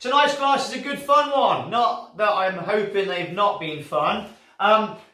Tonight's class is a good fun one. Not that I'm hoping they've not been fun.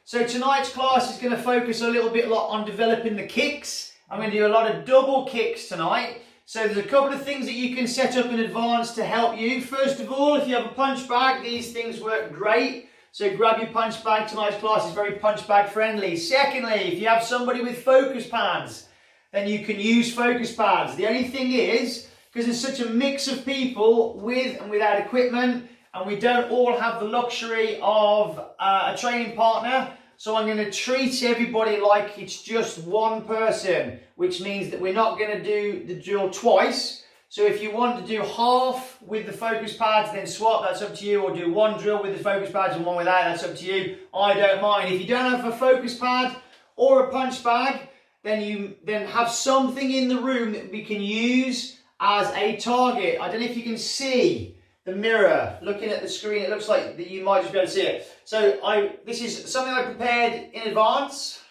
So tonight's class is going to focus a little bit on developing the kicks. I'm going to do a lot of double kicks tonight. So there's a couple of things that you can set up in advance to help you. First of all, if you have a punch bag, these things work great. So grab your punch bag. Tonight's class is very punch bag friendly. Secondly, if you have somebody with focus pads, then you can use focus pads. The only thing is, because there's such a mix of people with and without equipment, and we don't all have the luxury of a training partner, so I'm going to treat everybody like it's just one person, which means that we're not going to do the drill twice. So if you want to do half with the focus pads, then swap, that's up to you, or do one drill with the focus pads and one without, that's up to you. I don't mind. If you don't have a focus pad or a punch bag, then have something in the room that we can use as a target. I don't know if you can see the mirror looking at the screen. It looks like that you might just be able to see it. So this is something I prepared in advance.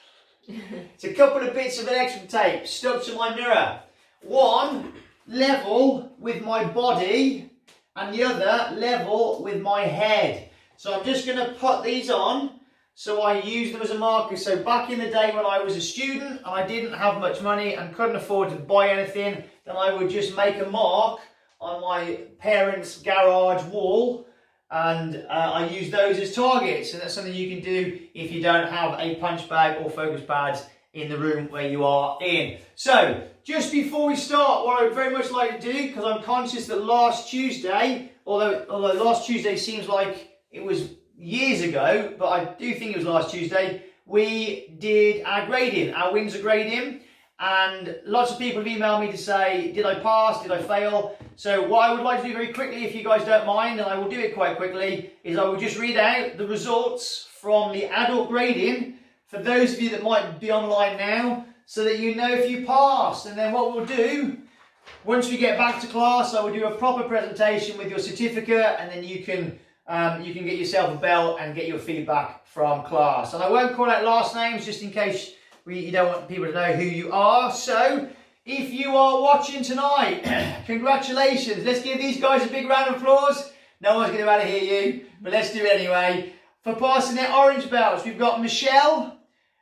It's a couple of bits of electrical tape stuck to my mirror. One level with my body and the other level with my head. So I'm just going to put these on. So I use them as a marker. So back in the day when I was a student and I didn't have much money and couldn't afford to buy anything, then I would just make a mark on my parents' garage wall, and I use those as targets. And that's something you can do if you don't have a punch bag or focus pads in the room where you are in. So just before we start, what I would very much like to do, because I'm conscious that last Tuesday, although last Tuesday seems like it was years ago, but I do think it was last Tuesday, we did our grading, our Windsor grading, and lots of people have emailed me to say, did I pass, did I fail? So what I would like to do very quickly, if you guys don't mind, and I will do it quite quickly, is I will just read out the results from the adult grading for those of you that might be online now, so that you know if you passed. And then what we'll do, once we get back to class, I will do a proper presentation with your certificate, and then you can get yourself a belt and get your feedback from class. And I won't call out last names just in case you don't want people to know who you are. So if you are watching tonight, congratulations. Let's give these guys a big round of applause. No one's going to be able to hear you, but let's do it anyway. For passing their orange belts, we've got Michelle,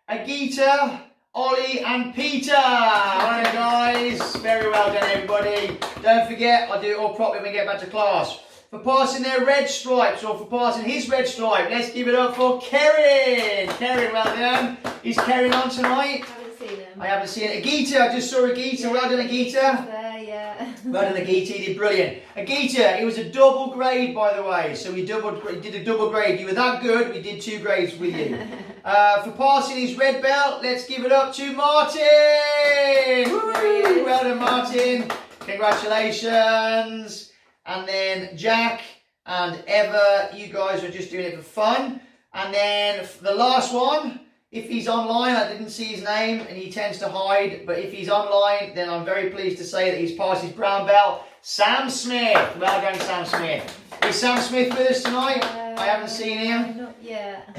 Agita, Ollie and Peter. Well done, guys. Very well done, everybody. Don't forget, I'll do it all properly when we get back to class. For passing their red stripes, or for passing his red stripe, let's give it up for Kerrin. Kerrin, well done. Is Kerrin on tonight? I haven't seen him. I havened seen it. Agita, I just saw Agita. Yeah. Well done, Agita. There, yeah. Well done, Agita. You did brilliant. Agita, it was a double grade, by the way. So we did a double grade. You were that good, we did 2 grades with you. For passing his red belt, let's give it up to Martin. Woo! Well done, Martin. Congratulations. And then Jack and Eva, you guys are just doing it for fun. And then the last one, if he's online, I didn't see his name and he tends to hide, but if he's online, then I'm very pleased to say that he's passed his brown belt. Sam Smith. Well done, Sam Smith. Is Sam Smith with us tonight? I haven't seen him. Not yet.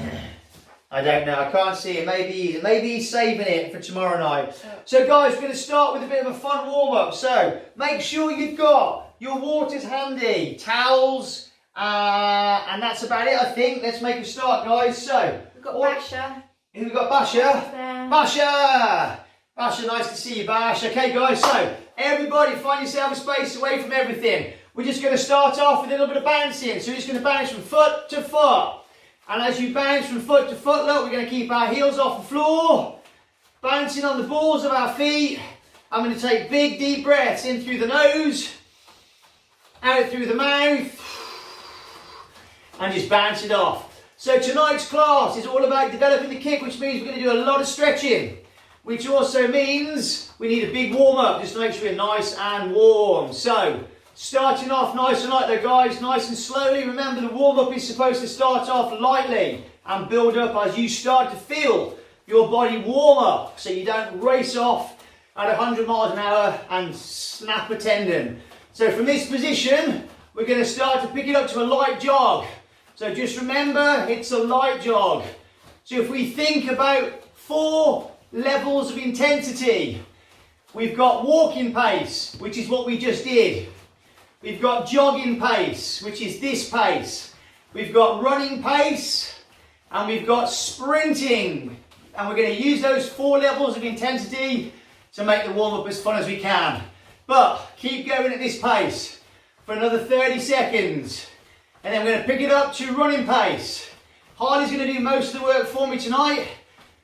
I don't know, I can't see it. Maybe he's saving it for tomorrow night. So guys, we're going to start with a bit of a fun warm-up. So make sure you've got your waters handy, towels, and that's about it, I think. Let's make a start, guys. So We've got Basha. Who we got? Basha? There. Basha! Basha, nice to see you, Bash. Okay, guys, so everybody find yourself a space away from everything. We're just going to start off with a little bit of bouncing. So we're just going to bounce from foot to foot. And as you bounce from foot to foot, look, we're going to keep our heels off the floor, bouncing on the balls of our feet. I'm going to take big, deep breaths in through the nose, out through the mouth, and just bounce it off. So tonight's class is all about developing the kick, which means we're going to do a lot of stretching, which also means we need a big warm-up just to make sure we're nice and warm. So starting off nice and light though, guys, nice and slowly. Remember, the warm-up is supposed to start off lightly and build up as you start to feel your body warm up, so you don't race off at 100 miles an hour and snap a tendon. So from this position, we're going to start to pick it up to a light jog. So just remember, it's a light jog. So if we think about 4 levels of intensity, we've got walking pace, which is what we just did. We've got jogging pace, which is this pace. We've got running pace, and we've got sprinting. And we're going to use those 4 levels of intensity to make the warm-up as fun as we can. But keep going at this pace for another 30 seconds. And then we're going to pick it up to running pace. Harley's going to do most of the work for me tonight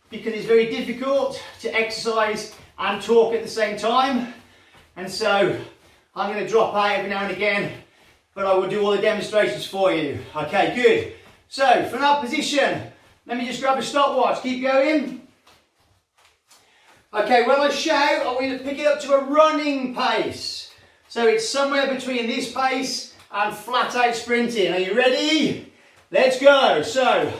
because it's very difficult to exercise and talk at the same time. And so I'm going to drop out every now and again, but I will do all the demonstrations for you. Okay, good. So from that position, let me just grab a stopwatch. Keep going. Okay, when I shout, I want you to pick it up to a running pace. So it's somewhere between this pace and flat out sprinting. Are you ready? Let's go. So,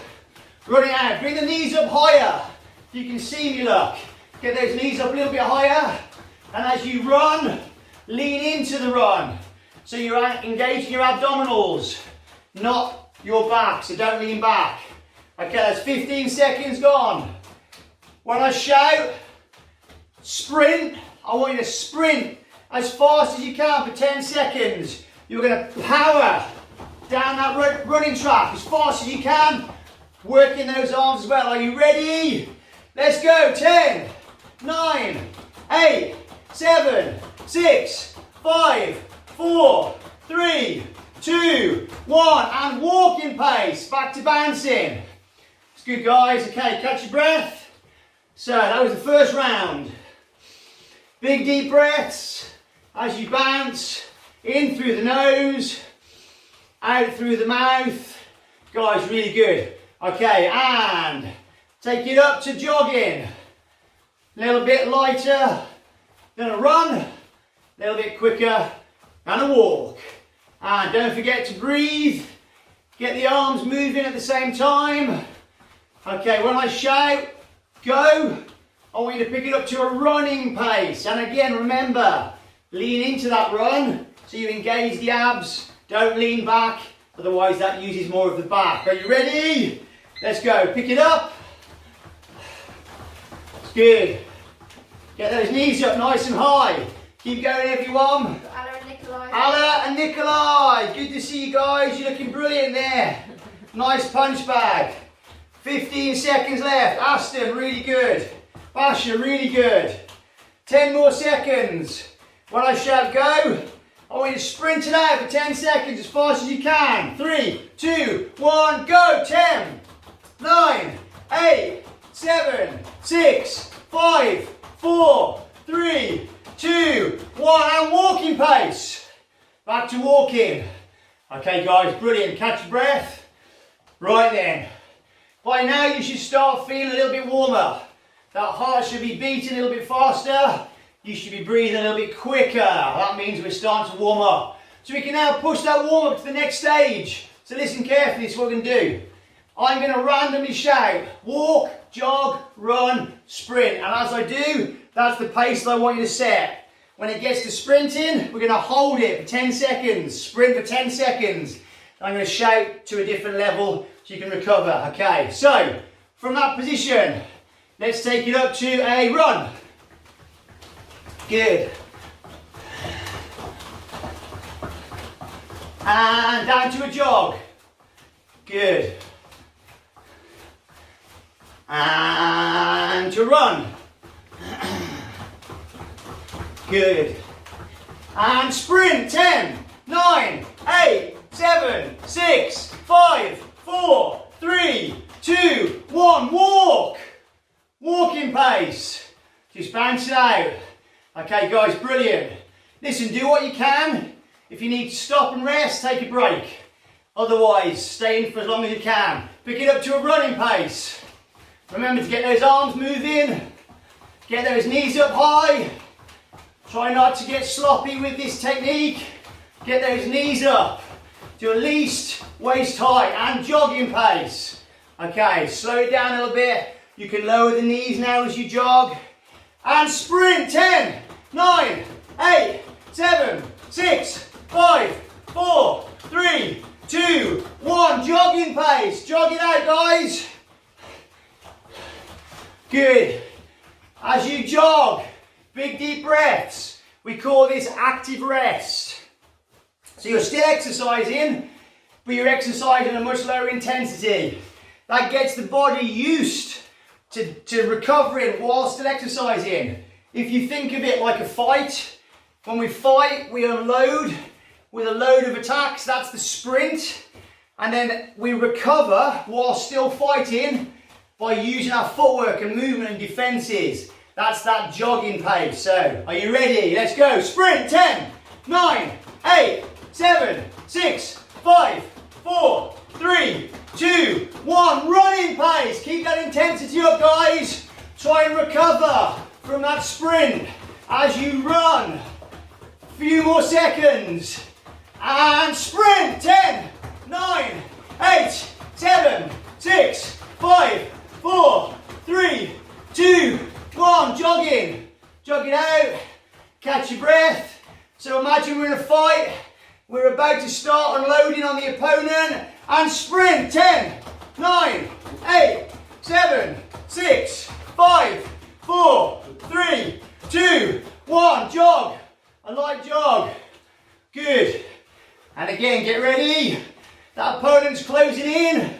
running out. Bring the knees up higher. You can see me, look. Get those knees up a little bit higher. And as you run, lean into the run. So you're engaging your abdominals, not your back. So don't lean back. Okay, that's 15 seconds gone. When I shout, sprint. I want you to sprint as fast as you can for 10 seconds. You're going to power down that running track as fast as you can. Working those arms as well. Are you ready? Let's go. 10, 9, 8, 7, 6, 5, 4, 3, 2, 1. And walking pace. Back to bouncing. It's good, guys. Okay, catch your breath. So that was the first round. Big deep breaths as you bounce in through the nose, out through the mouth. Guys, really good. Okay, and take it up to jogging. A little bit lighter than a run, a little bit quicker than a walk. And don't forget to breathe. Get the arms moving at the same time. Okay, when I shout, go. I want you to pick it up to a running pace. And again, remember, lean into that run so you engage the abs. Don't lean back, otherwise that uses more of the back. Are you ready? Let's go. Pick it up. It's good. Get those knees up nice and high. Keep going, everyone. Alla and Nikolai. Alla and Nikolai. Good to see you guys. You're looking brilliant there. Nice punch bag. 15 seconds left. Aston, really good. Basha, really good. 10 more seconds. When I shout go, I want you to sprint it out for 10 seconds as fast as you can. 3, 2, 1, go. 10, 9, 8, 7, 6, 5, 4, 3, 2, 1. And walking pace. Back to walking. Okay, guys, brilliant. Catch your breath. Right then. By now you should start feeling a little bit warmer. That heart should be beating a little bit faster. You should be breathing a little bit quicker. That means we're starting to warm up. So we can now push that warm up to the next stage. So listen carefully, this is what we're going to do. I'm going to randomly shout, walk, jog, run, sprint. And as I do, that's the pace that I want you to set. When it gets to sprinting, we're going to hold it for 10 seconds. Sprint for 10 seconds. I'm going to shout to a different level so you can recover. Okay, so from that position, let's take it up to a run. Good. And down to a jog. Good. And to run. Good. And sprint. 10, 9, 8, 7, 6, 5, 4, 3, 2, 1. Walk. Walking pace. Just bounce it out. Okay, guys, brilliant. Listen, do what you can. If you need to stop and rest, take a break. Otherwise, stay in for as long as you can. Pick it up to a running pace. Remember to get those arms moving. Get those knees up high. Try not to get sloppy with this technique. Get those knees up to at least waist height and jogging pace. Okay, slow it down a little bit. You can lower the knees now as you jog. And sprint. 10, 9, 8, 7, 6, 5, 4, 3, 2, 1. Jogging pace. Jog it out, guys. Good. As you jog, big deep breaths. We call this active rest. So you're still exercising, but you're exercising at a much lower intensity. That gets the body used to recovering while still exercising. If you think of it like a fight, when we fight, we unload with a load of attacks, that's the sprint. And then we recover while still fighting by using our footwork and movement and defenses. That's that jogging pace. So, are you ready? Let's go. Sprint. 10, 9, 8, 7, 6, 5, 4, 3, 2, 1. Running pace. Keep that intensity up, guys. Try and recover from that sprint as you run. A few more seconds. And sprint. 10, 9, 8, 7, 6, 5, 4, 3, 2, 1. Jogging. Jog it out. Catch your breath. So imagine we're in a fight. We're about to start unloading on the opponent. And sprint. 10, 9, 8, 7, 6, 5, 4, 3, 2, 1. Jog. A light jog. Good. And again, get ready. That opponent's closing in.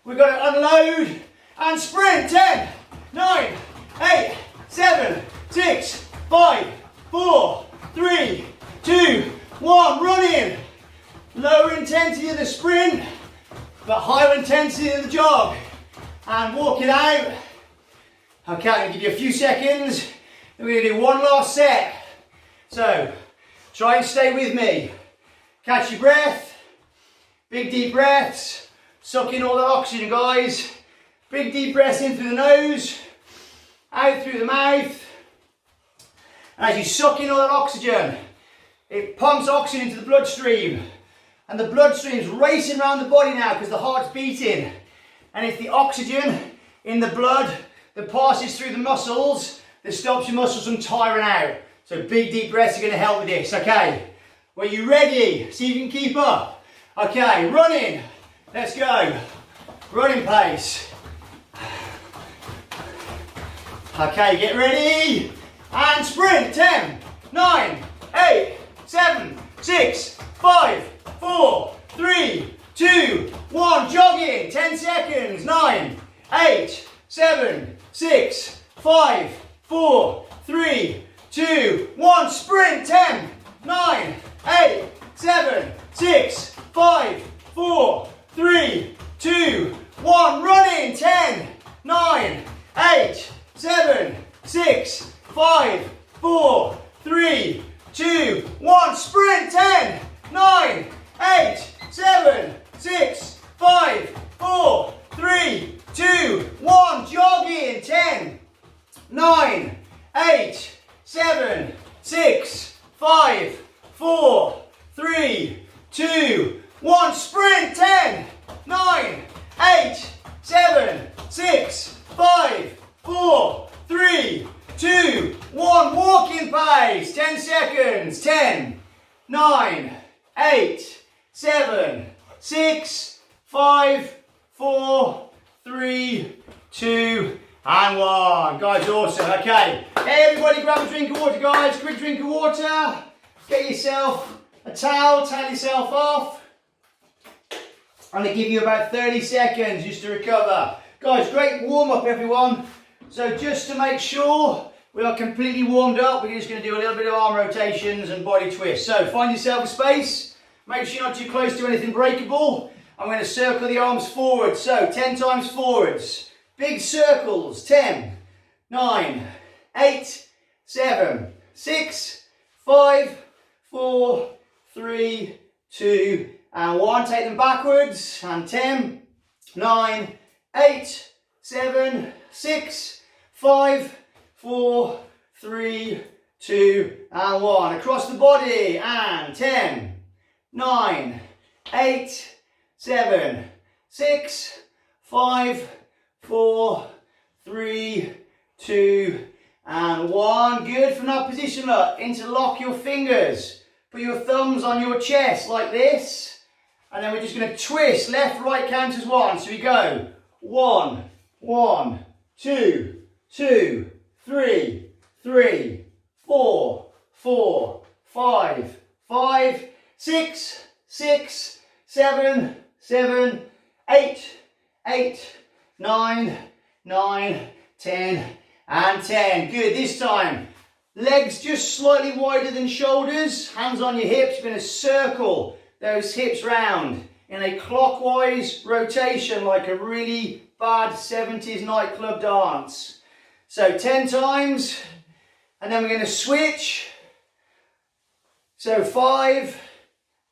We've got to unload and sprint. 10, 9, 8, 7, 6, 5, 4, 3, 2, 1. Running. Lower intensity of the sprint, but higher intensity of the jog. And walk it out. Okay, I'm going to give you a few seconds. Then we're going to do one last set. So, try and stay with me. Catch your breath. Big deep breaths. Suck in all that oxygen, guys. Big deep breaths in through the nose. Out through the mouth. And as you suck in all that oxygen, it pumps oxygen into the bloodstream. And the bloodstream's racing around the body now because the heart's beating. And it's the oxygen in the blood that passes through the muscles that stops your muscles from tiring out. So big deep breaths are going to help with this. Okay. Well, you ready? See if you can keep up. Okay, running. Let's go. Running pace. Okay, get ready. And sprint. 10, 9, 8, 7, 6, 5, 4, 3, 2, 1. Jogging. 10 seconds. 9, 8, 7, 6, 5, 4, 3, 2, 1. Sprint. 10, 9, 8, 7, 6, 5, 4, 3, 2, 1. Running. 10, 9, 8, 7, 6, 5, 4, 3, 2, 1. Sprint. 10, 9, 8, 7, 6, 5, 4, 3, 2, 1. Jogging. 10, 9, 8, 7, 6, 5, 4, 3, 2, 1. Sprint. 10, 9, 8, 7, 6, 5, 4, 3, 2, 1. Walking pace. 10 seconds. 10, 9, 8, 7, 6, 5, 4, 3, 2, and 1. Guys, awesome. Okay. Everybody grab a drink of water, guys. Quick drink of water. Get yourself a towel. Towel yourself off. I'm going to give you about 30 seconds just to recover. Guys, great warm up, everyone. So just to make sure we are completely warmed up, we're just going to do a little bit of arm rotations and body twists. So find yourself a space. Make sure you're not too close to anything breakable. I'm going to circle the arms forward. So 10 times forwards. Big circles. 10, 9, 8, 7, 6, 5, 4, 3, 2, and 1. Take them backwards. And 10, 9, 8, 7, 6, 5, 4, 3, 2, and 1. Across the body. And 10, 9, 8, 7, 6, 5, 4, 3, 2, and 1. Good. From that position, look, interlock your fingers. Put your thumbs on your chest like this. And then we're just going to twist. Left, right count as 1. So we go 1, 1, 2, 2, 3, 3, 4, 4, 5, 5, 6, 6, 7, 7, 8, 8, 9, 9, 10, and 10. Good. This time, legs just slightly wider than shoulders, hands on your hips. You're going to circle those hips round in a clockwise rotation like a really bad 70s nightclub dance. So 10 times, and then we're going to switch. So 5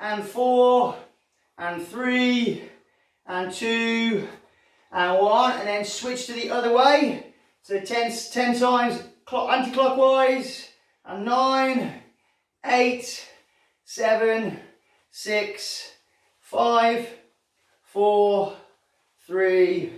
and 4 and 3 and 2 and 1, and then switch to the other way. So 10 times anti-clockwise, and 9, 8, 7, 6, 5, 4, 3,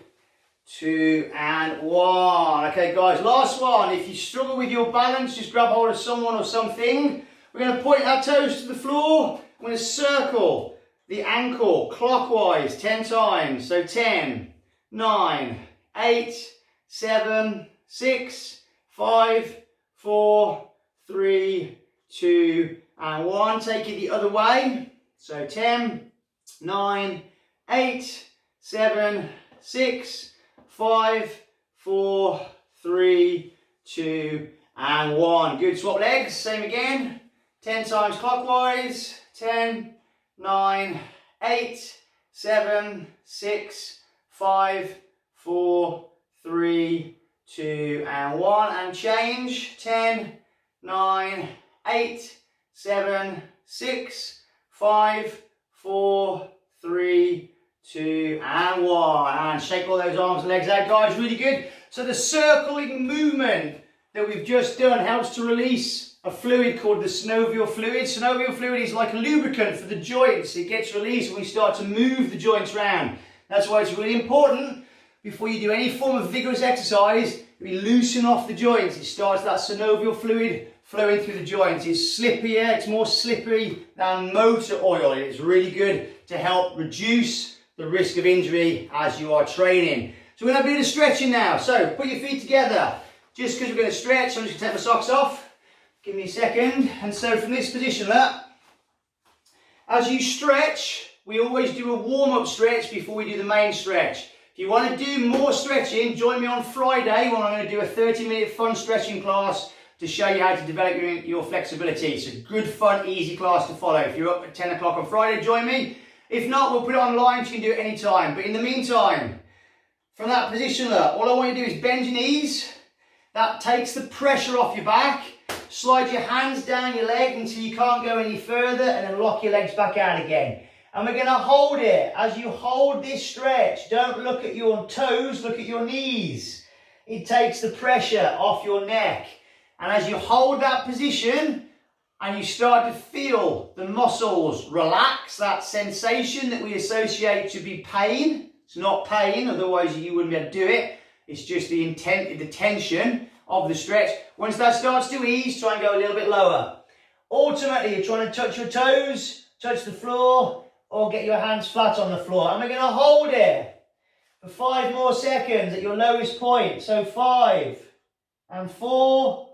2, and 1. Okay guys, last one. If you struggle with your balance, just grab hold of someone or something. We're going to point our toes to the floor. We're going to circle the ankle clockwise 10 times. So 10, 9, 8, 7, 6, 5, 4, 3, 2, and 1. Take it the other way. So 10, 9, 8, 7, 6, 5, 4, 3, 2, and 1. Good. Swap legs. Same again. 10 times clockwise. 10, 9, 8, 7, 6, 5, 4, 3, 2, and 1. And change. 10, 9, 8, 7, 6, 5, 4, 3, 2, and 1. And shake all those arms and legs out, guys. Really good. So the circling movement that we've just done helps to release a fluid called the synovial fluid. Synovial fluid is like a lubricant for the joints. It gets released when we start to move the joints around. That's why it's really important before you do any form of vigorous exercise, we loosen off the joints. It starts that synovial fluid flowing through the joints. It's slippier, it's more slippery than motor oil. It's really good to help reduce the risk of injury as you are training. So we're going to do a bit of stretching now. So put your feet together. Just because we're going to stretch, I'm just going to take my socks off. Give me a second. And so from this position, look, as you stretch, we always do a warm-up stretch before we do the main stretch. If you want to do more stretching, join me on Friday when I'm going to do a 30-minute fun stretching class to show you how to develop your flexibility. It's a good, fun, easy class to follow. If you're up at 10 o'clock on Friday, join me. If not, we'll put it online so you can do it any time. But in the meantime, from that position, look, all I want you to do is bend your knees. That takes the pressure off your back. Slide your hands down your leg until you can't go any further, and then lock your legs back out again. And we're going to hold it. As you hold this stretch, don't look at your toes, look at your knees. It takes the pressure off your neck. And as you hold that position, and you start to feel the muscles relax, that sensation that we associate to be pain. It's not pain, otherwise you wouldn't be able to do it. It's just the tension of the stretch. Once that starts to ease, try and go a little bit lower. Ultimately, you're trying to touch your toes, touch the floor, or get your hands flat on the floor. And we're going to hold it for 5 more seconds at your lowest point. So 5 and 4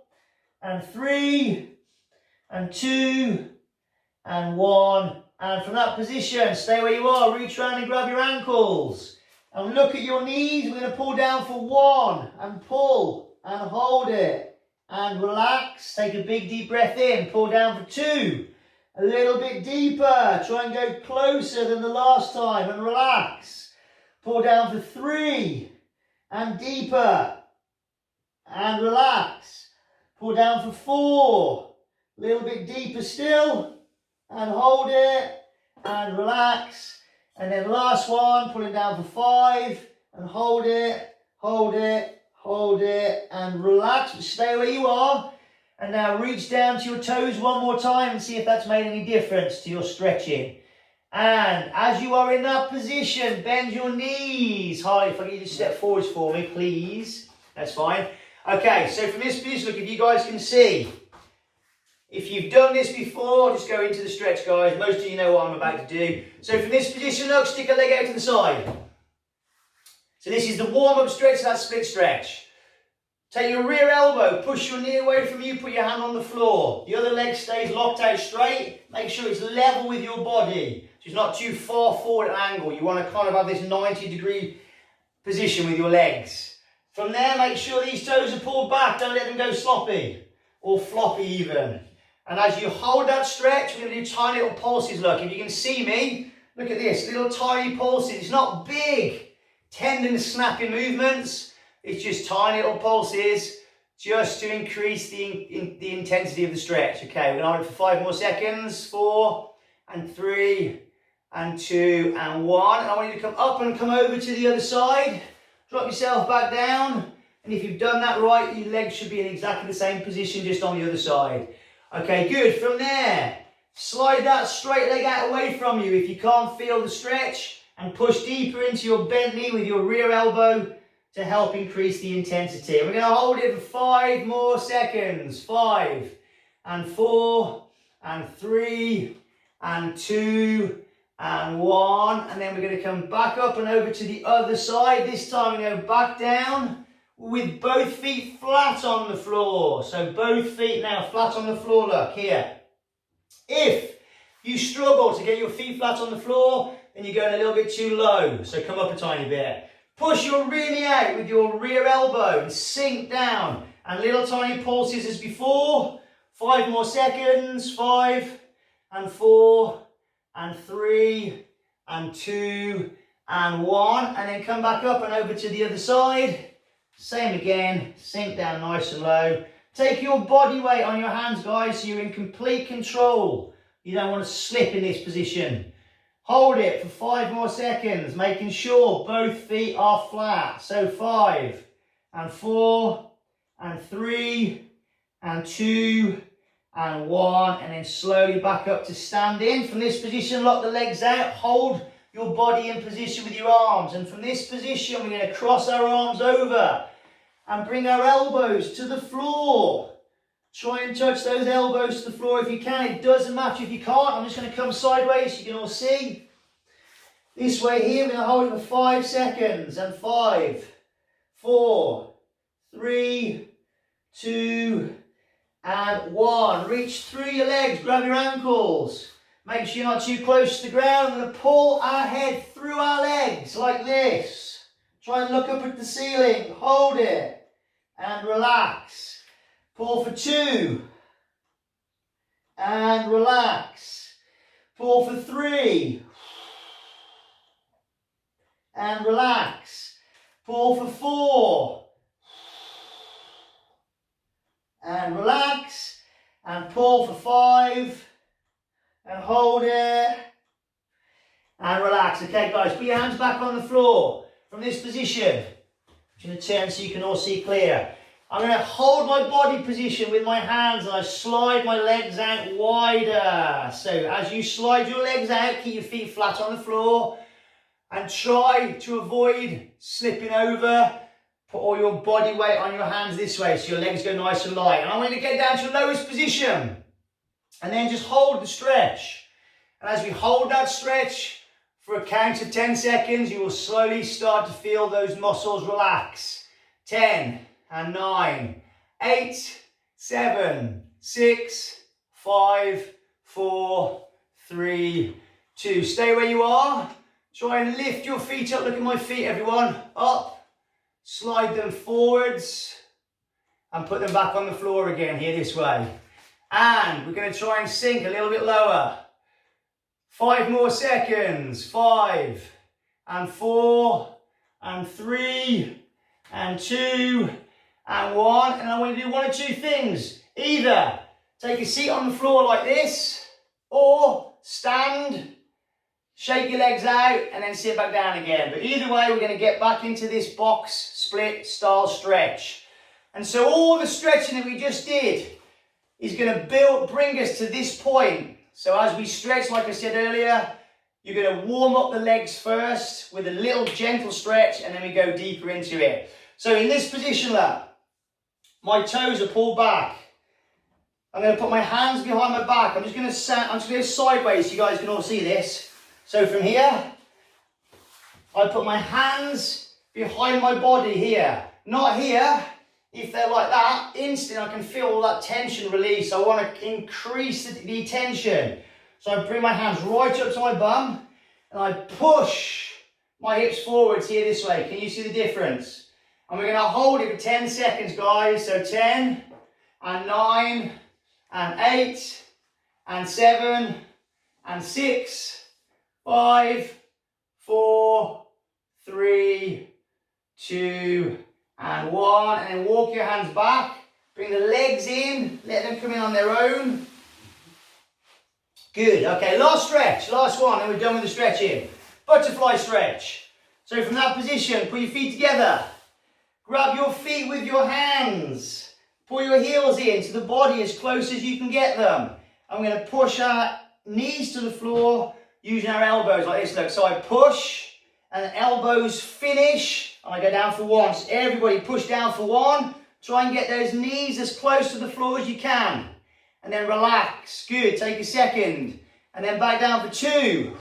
and 3 and 2 and 1. And from that position, stay where you are. Reach around and grab your ankles. And look at your knees. We're going to pull down for 1 and pull and hold it. And relax. Take a big deep breath in. Pull down for 2. A little bit deeper. Try and go closer than the last time and relax. Pull down for 3 and deeper and relax. Pull down for 4. A little bit deeper still and hold it and relax. And then last one, pulling down for 5 and hold it, hold it, hold it and relax. But stay where you are. And now reach down to your toes one more time and see if that's made any difference to your stretching. And as you are in that position, bend your knees high. If I get you to step forwards for me, please. That's fine. Okay, so from this position, look, if you guys can see, if you've done this before, just go into the stretch, guys. Most of you know what I'm about to do. So from this position, look, stick a leg out to the side. So this is the warm-up stretch, that split stretch. Take your rear elbow, push your knee away from you, put your hand on the floor. The other leg stays locked out straight. Make sure it's level with your body. So it's not too far forward at an angle. You want to kind of have this 90-degree position with your legs. From there, make sure these toes are pulled back. Don't let them go sloppy or floppy even. And as you hold that stretch, we're going to do tiny little pulses. Look, if you can see me, look at this, little tiny pulses. It's not big, tendon snapping movements. It's just tiny little pulses just to increase the intensity of the stretch. Okay, we're going to hold it for 5 more seconds. 4 and 3 and 2 and 1. And I want you to come up and come over to the other side. Drop yourself back down. And if you've done that right, your legs should be in exactly the same position just on the other side. Okay, good. From there, slide that straight leg out away from you if you can't feel the stretch, and push deeper into your bent knee with your rear elbow to help increase the intensity. We're going to hold it for 5 more seconds. 5 and 4 and 3 and 2 and 1. And then we're going to come back up and over to the other side. This time we're going to go back down with both feet flat on the floor. So both feet now flat on the floor. Look here. If you struggle to get your feet flat on the floor, then you're going a little bit too low. So come up a tiny bit. Push your rear knee out with your rear elbow and sink down. And little tiny pulses as before. 5 more seconds. 5 and 4 and 3 and 2 and 1. And then come back up and over to the other side. Same again. Sink down nice and low. Take your body weight on your hands, guys, so you're in complete control. You don't want to slip in this position. Hold it for 5 more seconds, making sure both feet are flat. So 5 and 4 and 3 and 2 and 1. And then slowly back up to standing. From this position, lock the legs out. Hold your body in position with your arms. And from this position, we're going to cross our arms over and bring our elbows to the floor. Try and touch those elbows to the floor if you can. It doesn't matter if you can't. I'm just going to come sideways so you can all see. This way here, we're going to hold it for 5 seconds. And 5, 4, 3, 2, and 1. Reach through your legs. Grab your ankles. Make sure you're not too close to the ground. We're going to pull our head through our legs like this. Try and look up at the ceiling. Hold it. And relax. Pull for 2. And relax. Pull for 3. And relax. Pull for 4. And relax. And pull for 5. And hold it. And relax. Okay, guys, put your hands back on the floor. From this position, I'm going to turn so you can all see clear. I'm going to hold my body position with my hands and I slide my legs out wider. So as you slide your legs out, keep your feet flat on the floor and try to avoid slipping over. Put all your body weight on your hands this way so your legs go nice and light. And I'm going to get down to the lowest position and then just hold the stretch. And as we hold that stretch for a count of 10 seconds, you will slowly start to feel those muscles relax. 10. And 9, 8, 7, 6, 5, 4, 3, 2. Stay where you are. Try and lift your feet up. Look at my feet, everyone. Up. Slide them forwards. And put them back on the floor again, here this way. And we're going to try and sink a little bit lower. 5 more seconds. 5, and 4, and 3, and 2, and 1, and I want to do 1 or 2 things. Either take a seat on the floor like this, or stand, shake your legs out, and then sit back down again. But either way, we're going to get back into this box split style stretch. And so all the stretching that we just did is going to bring us to this point. So as we stretch, like I said earlier, you're going to warm up the legs first with a little gentle stretch, and then we go deeper into it. So in this position, look. My toes are pulled back. I'm going to put my hands behind my back. I'm just going to go sideways so you guys can all see this. So from here, I put my hands behind my body here. Not here, if they're like that, instantly I can feel all that tension release. I want to increase the tension. So I bring my hands right up to my bum and I push my hips forwards here this way. Can you see the difference? And we're going to hold it for 10 seconds, guys. So 10 and 9 and 8 and 7 and 6, 5, 4, 3, 2, and 1. And then walk your hands back. Bring the legs in. Let them come in on their own. Good. Okay, last stretch. Last one. Then we're done with the stretching. Butterfly stretch. So from that position, put your feet together. Grab your feet with your hands. Pull your heels into the body as close as you can get them. I'm going to push our knees to the floor using our elbows like this. Look, so I push and the elbows finish and I go down for one. So everybody push down for one. Try and get those knees as close to the floor as you can. And then relax. Good. Take a second. And then back down for 2.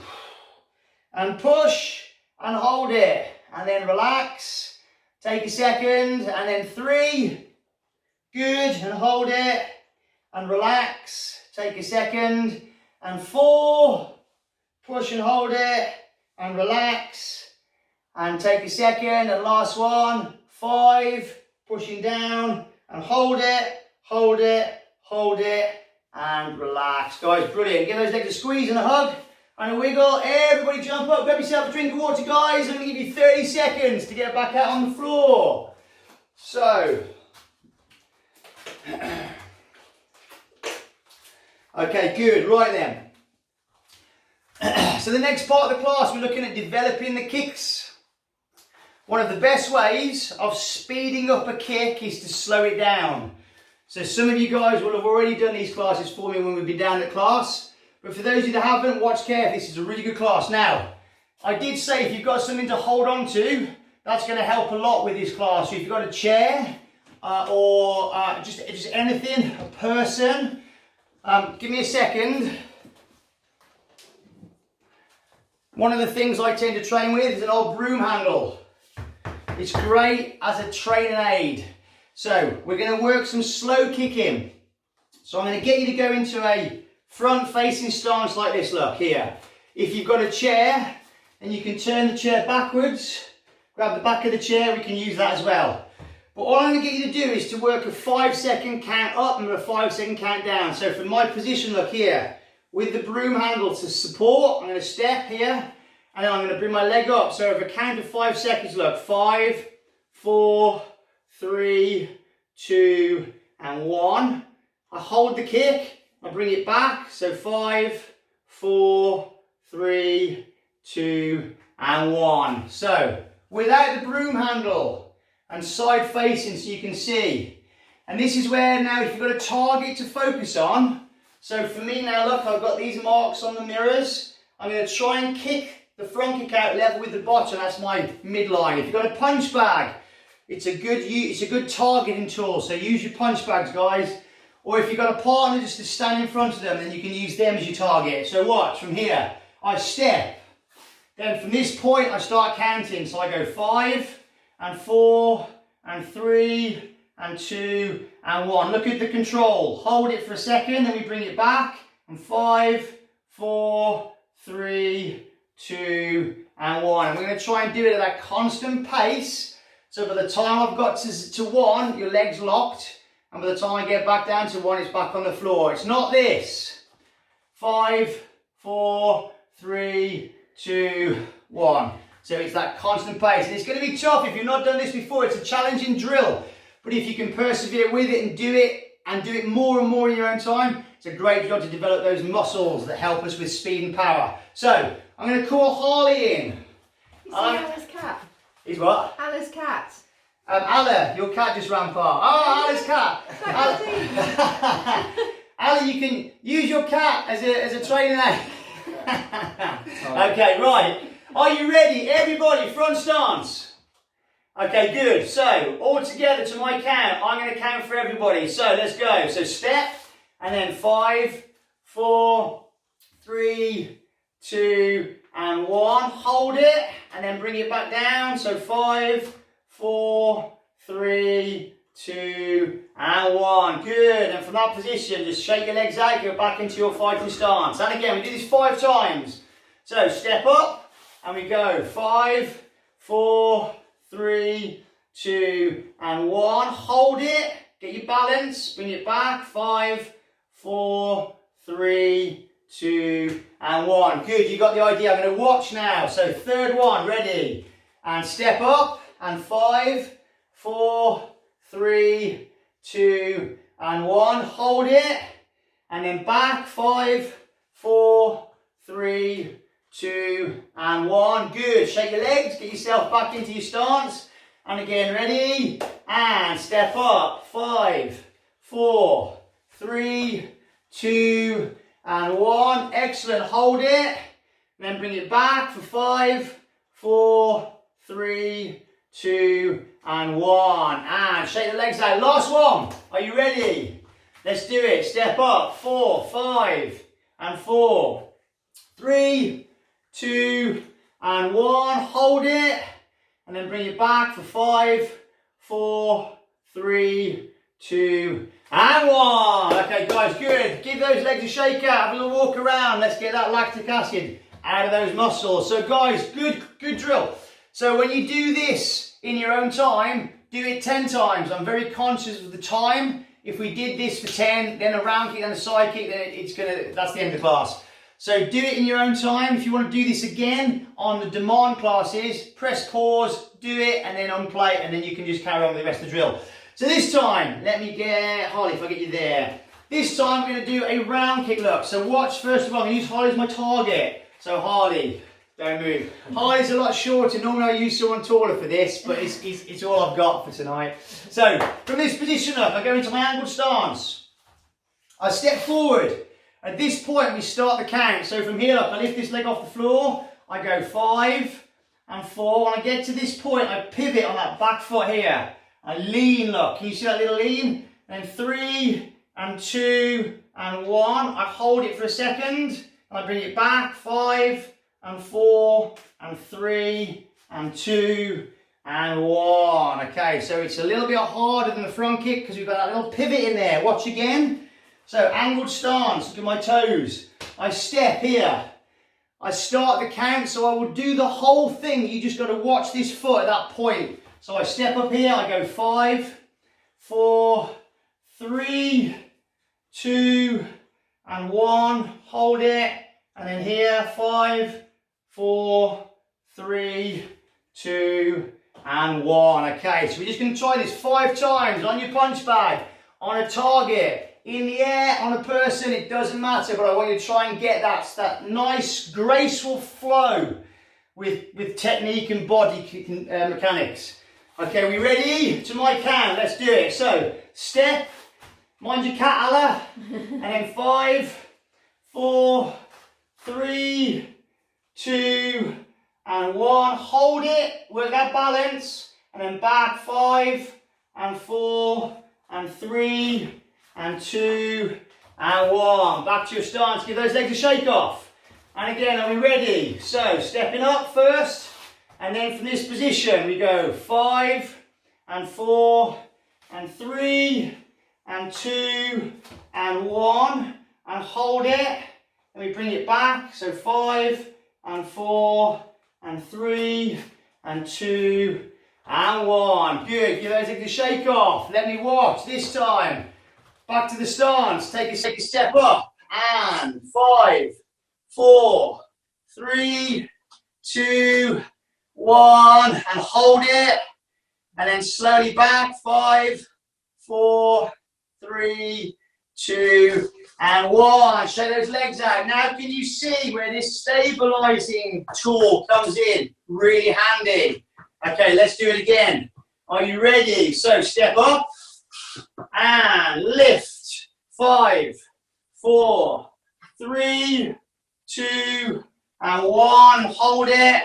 And push and hold it. And then relax. Take a second. And then 3. Good. And hold it. And relax. Take a second. And 4. Push and hold it. And relax. And take a second. And last one. 5. Pushing down. And hold it. Hold it. Hold it. And relax. Guys, brilliant. Give those legs a squeeze and a hug. And a wiggle. Everybody jump up. Grab yourself a drink of water, guys. I'm going to give you 30 seconds to get back out on the floor. So. Okay, good. Right then. So the next part of the class, we're looking at developing the kicks. One of the best ways of speeding up a kick is to slow it down. So some of you guys will have already done these classes for me when we've been down at class. But for those of you that haven't, watch carefully. This is a really good class. Now, I did say if you've got something to hold on to, that's going to help a lot with this class. So if you've got a chair or just anything, a person, give me a second. One of the things I tend to train with is an old broom handle. It's great as a training aid. So we're going to work some slow kicking. So I'm going to get you to go into a front facing stance like this, look here. If you've got a chair, then you can turn the chair backwards, grab the back of the chair, we can use that as well. But all I'm going to get you to do is to work a 5-second count up and a 5-second count down. So from my position, look here, with the broom handle to support, I'm going to step here, and then I'm going to bring my leg up. So over a count of 5 seconds, look, 5, 4, 3, 2, and 1. I hold the kick, I bring it back, so 5, 4, 3, 2, and 1. So, without the broom handle, and side facing so you can see. And this is where now, if you've got a target to focus on, so for me now, look, I've got these marks on the mirrors. I'm going to try and kick the front kick out level with the bottom, that's my midline. If you've got a punch bag, it's a good targeting tool, so use your punch bags, guys. Or if you've got a partner just to stand in front of them, then you can use them as your target. So watch, from here, I step. Then from this point, I start counting. So I go 5, and 4, and 3, and 2, and 1. Look at the control. Hold it for a second, then we bring it back. And 5, 4, 3, 2, and 1. And we're going to try and do it at that constant pace. So by the time I've got to 1, your leg's locked. And by the time I get back down to 1, it's back on the floor. It's not this. 5, 4, 3, 2, 1. So it's that constant pace. And it's going to be tough if you've not done this before. It's a challenging drill. But if you can persevere with it and do it more and more in your own time, it's a great job to develop those muscles that help us with speed and power. So I'm going to call Harley in. You see Alice's cat? He's what? Alice's cat. Allah, your cat just ran past. Oh, Allah's cat. Allah, you can use your cat as a training aid. Okay, right. Are you ready? Everybody, front stance. Okay, good. So, all together to my count. I'm going to count for everybody. So, let's go. So, step, and then 5, 4, 3, 2, and 1. Hold it, and then bring it back down. So, 5, 4, 3, 2, and 1. Good. And from that position, just shake your legs out, go back into your fighting stance. And again, we do this 5 times. So step up, and we go 5, 4, 3, 2, and 1. Hold it. Get your balance. Bring it back. 5, 4, 3, 2, and 1. Good. You got the idea. I'm going to watch now. So third one. Ready. And step up. And 5, 4, 3, 2, and 1. Hold it. And then back. 5, 4, 3, 2, and 1. Good. Shake your legs. Get yourself back into your stance. And again, ready. And step up. 5, 4, 3, 2, and 1. Excellent. Hold it. Then bring it back for 5, 4, 3, 2, and 1. And shake the legs out. Last one. Are you ready? Let's do it. Step up. 4, 5, and 4, 3, 2, and 1. Hold it. And then bring it back for 5, 4, 3, 2, and 1. Okay, guys, good. Give those legs a shake out. Have a little walk around. Let's get that lactic acid out of those muscles. So, guys, good drill. So when you do this in your own time, do it 10 times. I'm very conscious of the time. If we did this for 10, then a round kick and a side kick, then that's the end of the class. So do it in your own time. If you want to do this again on the demand classes, press pause, do it, and then unplay, and then you can just carry on with the rest of the drill. So this time, let me get Harley, if I get you there. This time we're going to do a round kick look. So watch, first of all, I'm going to use Harley as my target. So Harley, don't move. Harley's a lot shorter. Normally I use someone taller for this, but it's all I've got for tonight. So from this position up, I go into my angled stance. I step forward. At this point, we start the count. So from here up, I lift this leg off the floor. I go 5 and 4. When I get to this point, I pivot on that back foot here. I lean, look. Can you see that little lean? Then 3 and 2 and 1. I hold it for a second. And I bring it back. 5 and 4 and 3 and 2 and 1. Okay, so it's a little bit harder than the front kick because we've got that little pivot in there. Watch again. So angled stance, look at my toes. I step here. I start the count, so I will do the whole thing. You just got to watch this foot at that point. So I step up here, I go 5, 4, 3, 2, and 1. Hold it. And then here, 5, 4, 3, 2, and 1. Okay, so we're just going to try this 5 times on your punch bag, on a target. In the air, on a person, it doesn't matter, but I want you to try and get that nice, graceful flow with technique and body mechanics. Okay, we ready? To my count, let's do it. So, step, mind your cat, Allah, and then 5, 4, 3, 2, and 1. Hold it, work that balance, and then back 5, and 4, and 3, and 2, and 1. Back to your stance. Give those legs a shake off. And again, are we ready? So, stepping up first. And then from this position, we go 5, and 4, and 3, and 2, and 1. And hold it. And we bring it back. So 5, and 4, and 3, and 2, and 1. Good. Give those legs a shake off. Let me watch this time. Back to the stance, take a step up, and 5, 4, 3, 2, 1, and hold it, and then slowly back, 5, 4, 3, 2, and 1. Shake those legs out. Now can you see where this stabilizing tool comes in? Really handy. Okay, let's do it again. Are you ready? So step up. And lift. 5, 4, 3, 2, and 1. Hold it.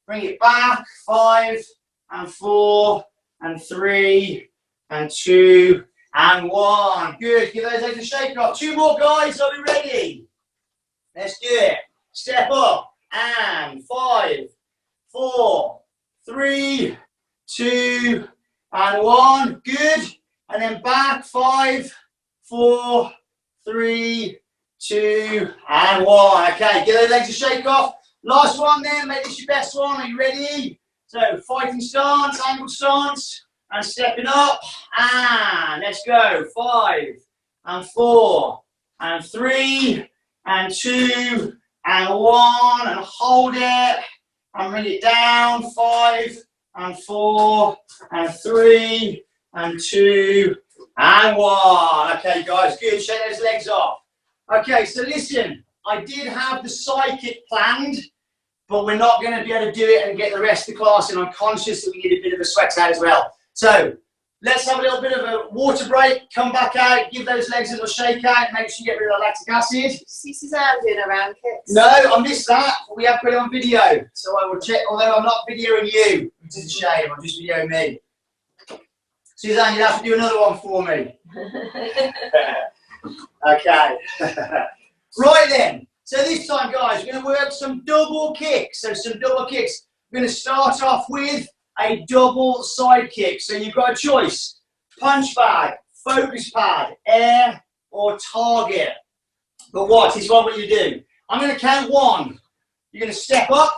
Bring it back. 5, and 4, and 3, and 2, and 1. Good. Give those legs a shake off. 2 more, guys. Are we ready? Let's do it. Step up. And 5, 4, 3, 2, and 1. Good. and then back. 5, 4, 3, 2, and 1. Okay, get those legs a shake off. Last one then, make this your best one. Are you ready? So, fighting stance, angled stance, and stepping up. And let's go. 5, and 4, and 3, and 2, and 1, and hold it, and bring it down. 5, and 4, and 3, and 2, and 1. Okay, guys, good. Shake those legs off. Okay, so listen, I did have the side kick planned, but we're not going to be able to do it and get the rest of the class in. I'm conscious that we need a bit of a sweat out as well. So let's have a little bit of a water break, come back out, give those legs a little shake out, make sure you get rid of the lactic acid. See Suzanne doing a round kicks? No, I missed that. We have got it on video, so I will check, although I'm not videoing you, which is a shame, I'm just videoing me. Suzanne, you'll have to do another one for me. Okay. Right then. So this time, guys, we're going to work some double kicks. So some double kicks. We're going to start off with a double side kick. So you've got a choice. Punch bag, focus pad, air, or target. But what is what will you do? I'm going to count 1. You're going to step up.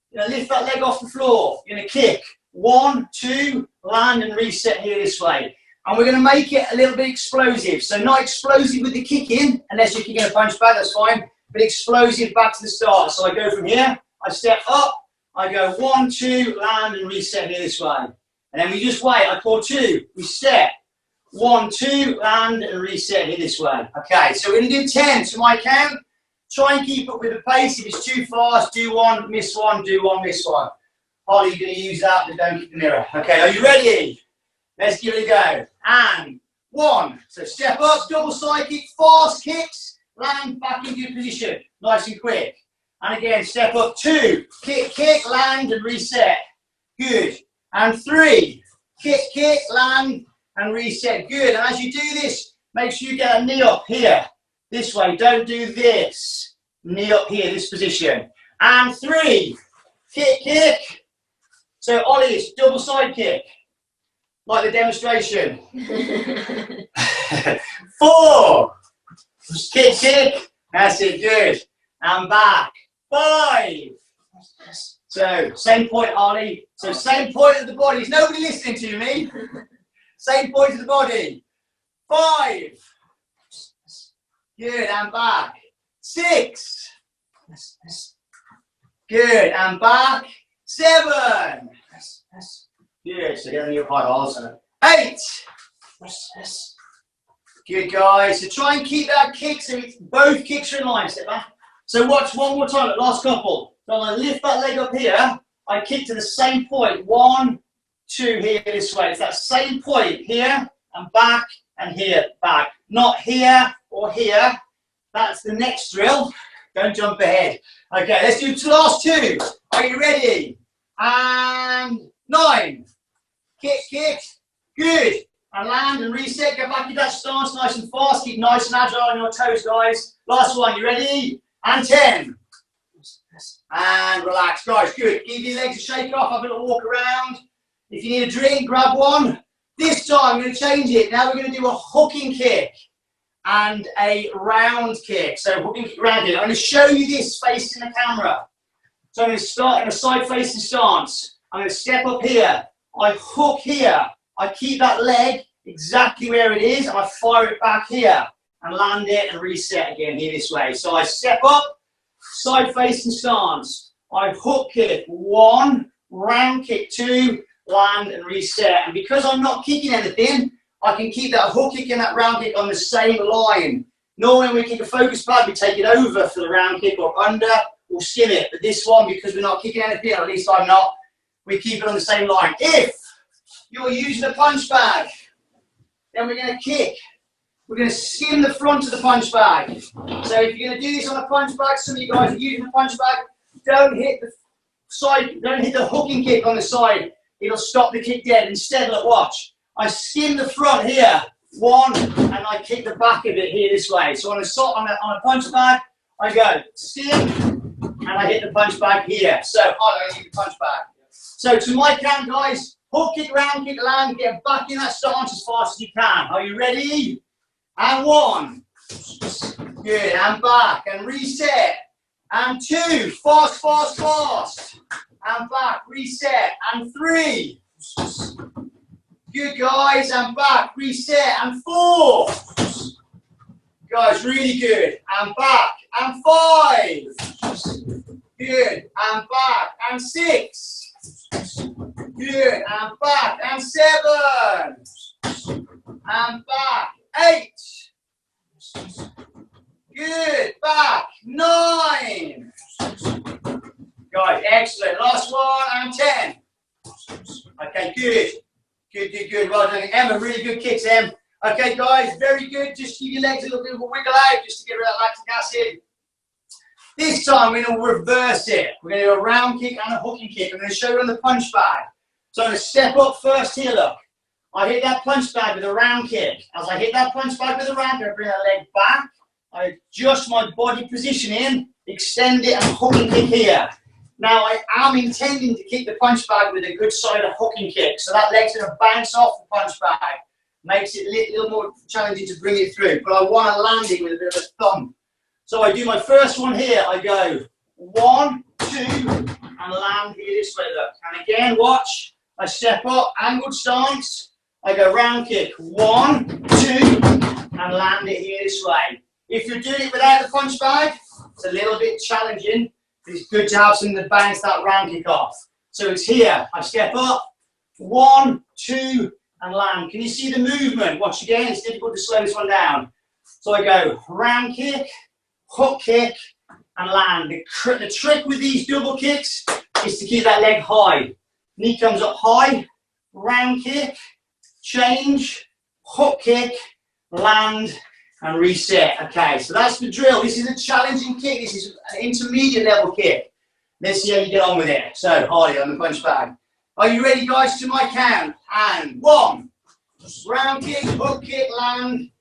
You're going to lift that leg off the floor. You're going to kick. 1, 2, land and reset here this way. And we're going to make it a little bit explosive. So not explosive with the kicking, unless you're kicking a punch bag, that's fine. But explosive back to the start. So I go from here, I step up, I go 1, 2, land and reset here this way. And then we just wait, I call 2, we step, 1, 2, land and reset here this way. Okay, so we're going to do 10 to my count. Try and keep up with the pace. If it's too fast, do 1, miss 1, do 1, miss 1. Holly, you're going to use that, but don't hit the mirror. Okay, are you ready? Let's give it a go. And 1, so step up, double side kick, fast kicks. Land back into your position, nice and quick. And again, step up. 2, kick, kick, land and reset. Good. And 3, kick, kick, land and reset. Good. And as you do this, make sure you get a knee up here, this way. Don't do this. Knee up here, this position. And 3, kick, kick. So Ollie, it's double side kick, like the demonstration. 4. Kick, kick. That's it, good. And back. 5. So, same point, Ollie. So, same point of the body. Is nobody listening to me? Same point of the body. 5. Good, and back. 6. Good, and back. 7. Good, so get on your high also. 8. Good, guys. So try and keep that kick so it's both kicks are in line. Step back. So watch one more time, last couple. So I'm going to lift that leg up here. I kick to the same point. 1, 2 here this way. It's that same point here and back and here, back. Not here or here. That's the next drill. Don't jump ahead. Okay, let's do the last 2. Are you ready? And 9. Kick, kick. Good. And land and reset. Go back to that stance nice and fast. Keep nice and agile on your toes, guys. Last one. You ready? And 10. And relax, guys. Good. Give your legs a shake off. Have a little walk around. If you need a drink, grab one. This time, I'm going to change it. Now we're going to do a hooking kick and a round kick. So hooking kick, round kick. I'm going to show you this facing the camera. So I'm going to start in a side-facing stance. I'm going to step up here. I hook here. I keep that leg exactly where it is, and I fire it back here and land it and reset again here this way. So I step up, side-facing stance. I hook kick, 1, round kick, 2, land and reset. And because I'm not kicking anything, I can keep that hook kick and that round kick on the same line. Normally when we kick a focus pad, we take it over for the round kick or under, or skim it. But this one, because we're not kicking anything, or at least I'm not, we keep it on the same line. If you're using a punch bag, then we're going to kick. We're going to skim the front of the punch bag. So if you're going to do this on a punch bag, some of you guys are using a punch bag, don't hit the side, don't hit the hooking kick on the side. It'll stop the kick dead. Instead, look, watch. I skim the front here, 1, and I kick the back of it here this way. So on a punch bag, I go skim, and I hit the punch bag here. So I don't need the punch bag. So to my count, guys, Hook kick, round kick, land, get back in that stance as fast as you can. Are you ready? And 1. Good, and back, and reset. And 2, fast, fast, fast. And back, reset. And 3. Good, guys, and back, reset. And 4. Guys, really good. And back, and 5. Good, and back, and 6. Good, and back, and 7. And back, 8. Good, back, 9. Guys, excellent. Last one, and 10. Okay, good. Good, good, good. Well done. Emma, really good kicks, Em. Okay, guys, very good. Just give your legs a little bit of a wiggle out just to get rid of that lactic acid. This time, we're going to reverse it. We're going to do a round kick and a hooking kick. I'm going to show you on the punch bag. So I'm going to step up first here, look. I hit that punch bag with a round kick. As I hit that punch bag with a round kick, I bring that leg back. I adjust my body position in, extend it, and hook and kick here. Now, I am intending to kick the punch bag with a good side of hooking kick. So that leg's going to bounce off the punch bag. Makes it a little more challenging to bring it through. But I want to land it with a bit of a thump. So I do my first one here. I go 1, 2, and land here this way, look. And again, watch. I step up, angled stance. I go round kick. 1, 2, and land it here this way. If you're doing it without the punch bag, it's a little bit challenging. It's good to have something to bounce that round kick off. So it's here. I step up. 1, 2, and land. Can you see the movement? Watch again. It's difficult to slow this one down. So I go round kick, hook kick, and land. The trick with these double kicks is to keep that leg high. Knee comes up high, round kick, change, hook kick, land, and reset. Okay, so that's the drill. This is a challenging kick. This is an intermediate level kick. Let's see how you get on with it. So, Hardy on the punch bag. Are you ready, guys, to my count? And 1, round kick, hook kick, land.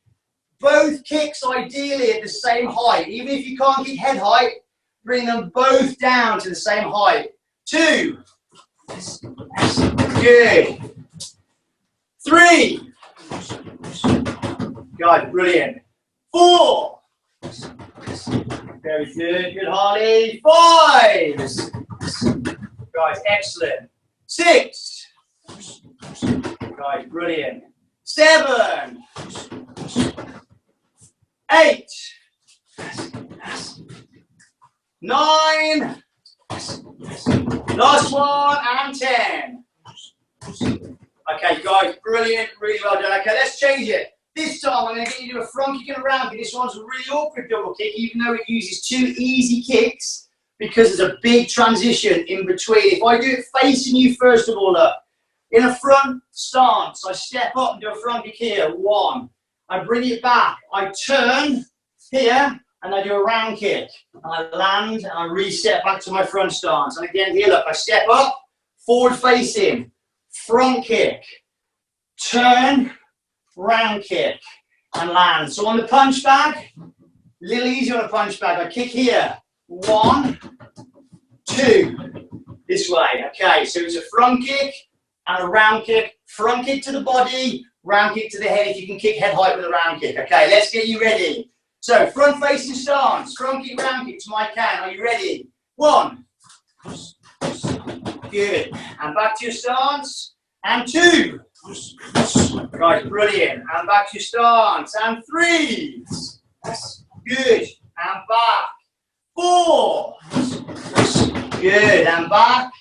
Both kicks ideally at the same height. Even if you can't kick head height, bring them both down to the same height. 2. Good. 3. Guys, brilliant. 4. Very good. Good, Harley. 5. Guys, excellent. 6. Guys, brilliant. 7. 8. 9. Last one, and 10. Okay, guys, brilliant, really well done. Okay, let's change it. This time, I'm going to get you to do a front kick and a round kick. This one's a really awkward double kick, even though it uses 2 easy kicks, because there's a big transition in between. If I do it facing you, first of all, look, in a front stance, I step up and do a front kick here. 1. I bring it back. I turn here, and I do a round kick. And I land, and I reset back to my front stance. And again, here, look, I step up, forward facing, front kick, turn, round kick, and land. So on the punch bag, a little easier on a punch bag. I kick here. 1, 2, this way. Okay, so it's a front kick and a round kick. Front kick to the body, round kick to the head if you can kick head height with a round kick. Okay, let's get you ready. So front facing stance, front kick, round kick to my count. Are you ready? 1. Good. And back to your stance. And 2. Right, brilliant. And back to your stance. And 3. Good. And back. 4. Good. And back.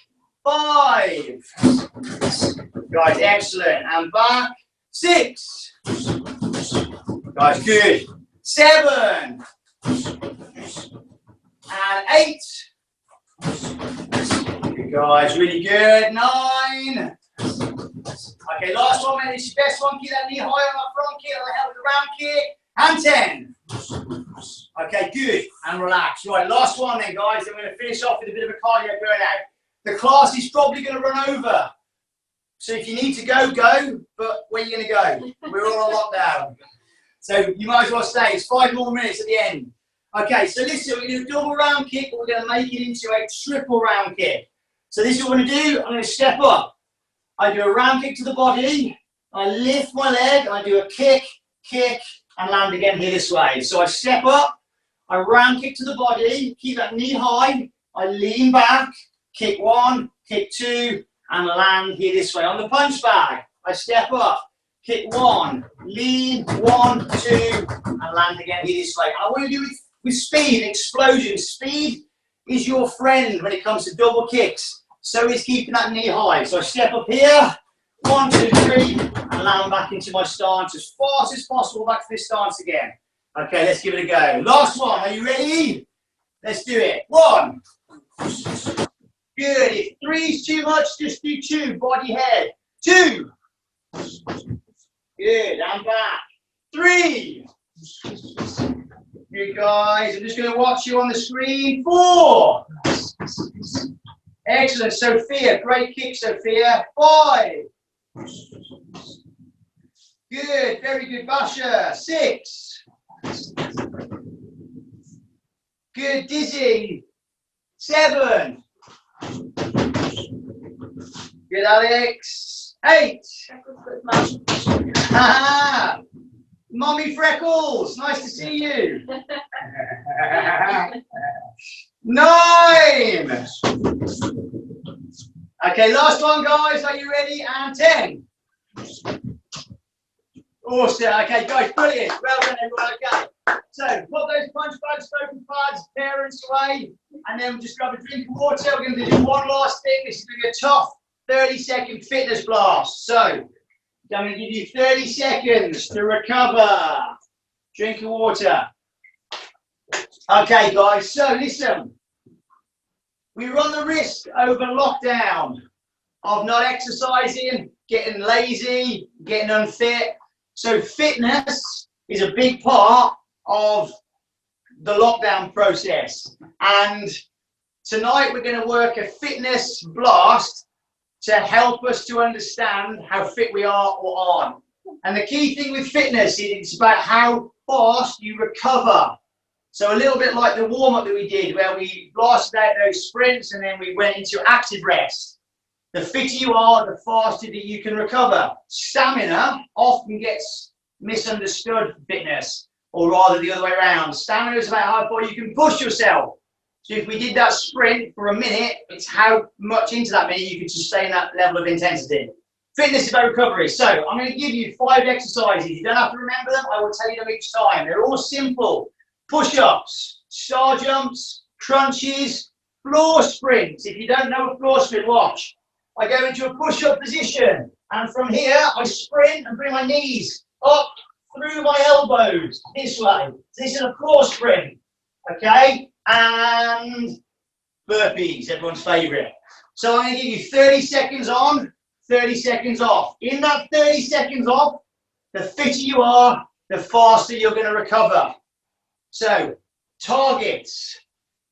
5. Guys, excellent. And back. 6. Guys, good. 7. And 8. Good, guys, really good. 9. Okay, last one, man. It's your best one. Keep that knee high on that front kick. I'll help with the round kick. And 10. Okay, good. And relax. Right, last one then, guys. Then we're going to finish off with a bit of a cardio burnout. The class is probably going to run over. So if you need to go, go. But where are you going to go? We're all on lockdown. So you might as well stay. It's 5 more minutes at the end. Okay, so listen, we're going to do a double round kick, but we're going to make it into a triple round kick. So this is what we're going to do. I'm going to step up. I do a round kick to the body, I lift my leg, I do a kick, kick, and land again here this way. So I step up, I round kick to the body, keep that knee high, I lean back, kick one, kick two, and land here this way. On the punch bag, I step up, kick one, lean, one, two, and land again here this way. And I want to do it with speed, explosion. Speed is your friend when it comes to double kicks. So is keeping that knee high. So I step up here, 1, 2, 3, and land back into my stance as fast as possible, back to this stance again. Okay, let's give it a go. Last one, are you ready? Let's do it. 1. Good. If 3 is too much, just do 2, body, head. 2. Good, and back. 3. Good, guys. I'm just going to watch you on the screen. 4. Excellent, Sophia. Great kick, Sophia. 5. Good, very good, Basha. 6. Good, Dizzy. 7. Good, Alex. 8. Ah, Mommy Freckles, nice to see you. 9. Okay, last one, guys. Are you ready? And 10. Awesome. Okay, guys, brilliant. Well done, everyone. Okay. So, put those punch bags, focus pads, parents away, and then we'll just grab a drink of water. We're going to do one last thing. This is going to be a tough 30-second fitness blast. So, I'm going to give you 30 seconds to recover. Drink of water. Okay, guys, so listen. We run the risk over lockdown of not exercising, getting lazy, getting unfit. So fitness is a big part of the lockdown process. And tonight we're going to work a fitness blast to help us to understand how fit we are or aren't. And the key thing with fitness is it's about how fast you recover. So a little bit like the warm-up that we did, where we blasted out those sprints and then we went into active rest. The fitter you are, the faster that you can recover. Stamina often gets misunderstood fitness, or rather the other way around. Stamina is about how far you can push yourself. So if we did that sprint for a minute, it's how much into that minute you can sustain that level of intensity. Fitness is about recovery. So I'm going to give you 5 exercises. You don't have to remember them. I will tell you them each time. They're all simple. Push-ups, star jumps, crunches, floor sprints. If you don't know a floor sprint, watch. I go into a push-up position, and from here I sprint and bring my knees up through my elbows this way. This is a floor sprint, okay? And burpees, everyone's favourite. So I'm going to give you 30 seconds on, 30 seconds off. In that 30 seconds off, the fitter you are, the faster you're going to recover. So, targets.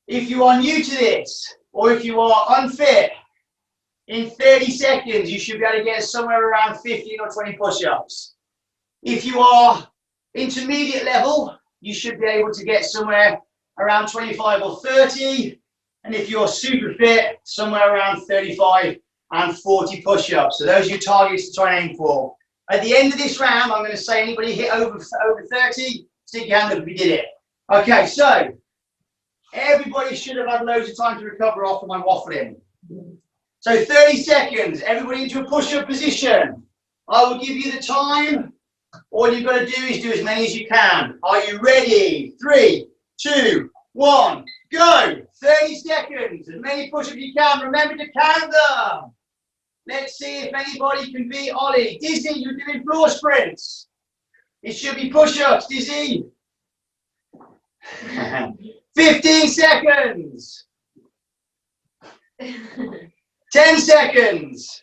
If you are new to this, or if you are unfit, in 30 seconds, you should be able to get somewhere around 15 or 20 push-ups. If you are intermediate level, you should be able to get somewhere around 25 or 30. And if you're super fit, somewhere around 35 and 40 push-ups. So those are your targets to try and aim for. At the end of this round, I'm going to say anybody hit over 30, stick your hand up if you did it. Okay, so everybody should have had loads of time to recover after my waffling. So 30 seconds, everybody into a push-up position. I will give you the time. All you've got to do is do as many as you can. Are you ready? 3, 2, 1, go. 30 seconds, as many push-ups as you can. Remember to count them. Let's see if anybody can beat Ollie. Dizzy, you're doing floor sprints. It should be push-ups, Dizzy. 15 seconds. 10 seconds.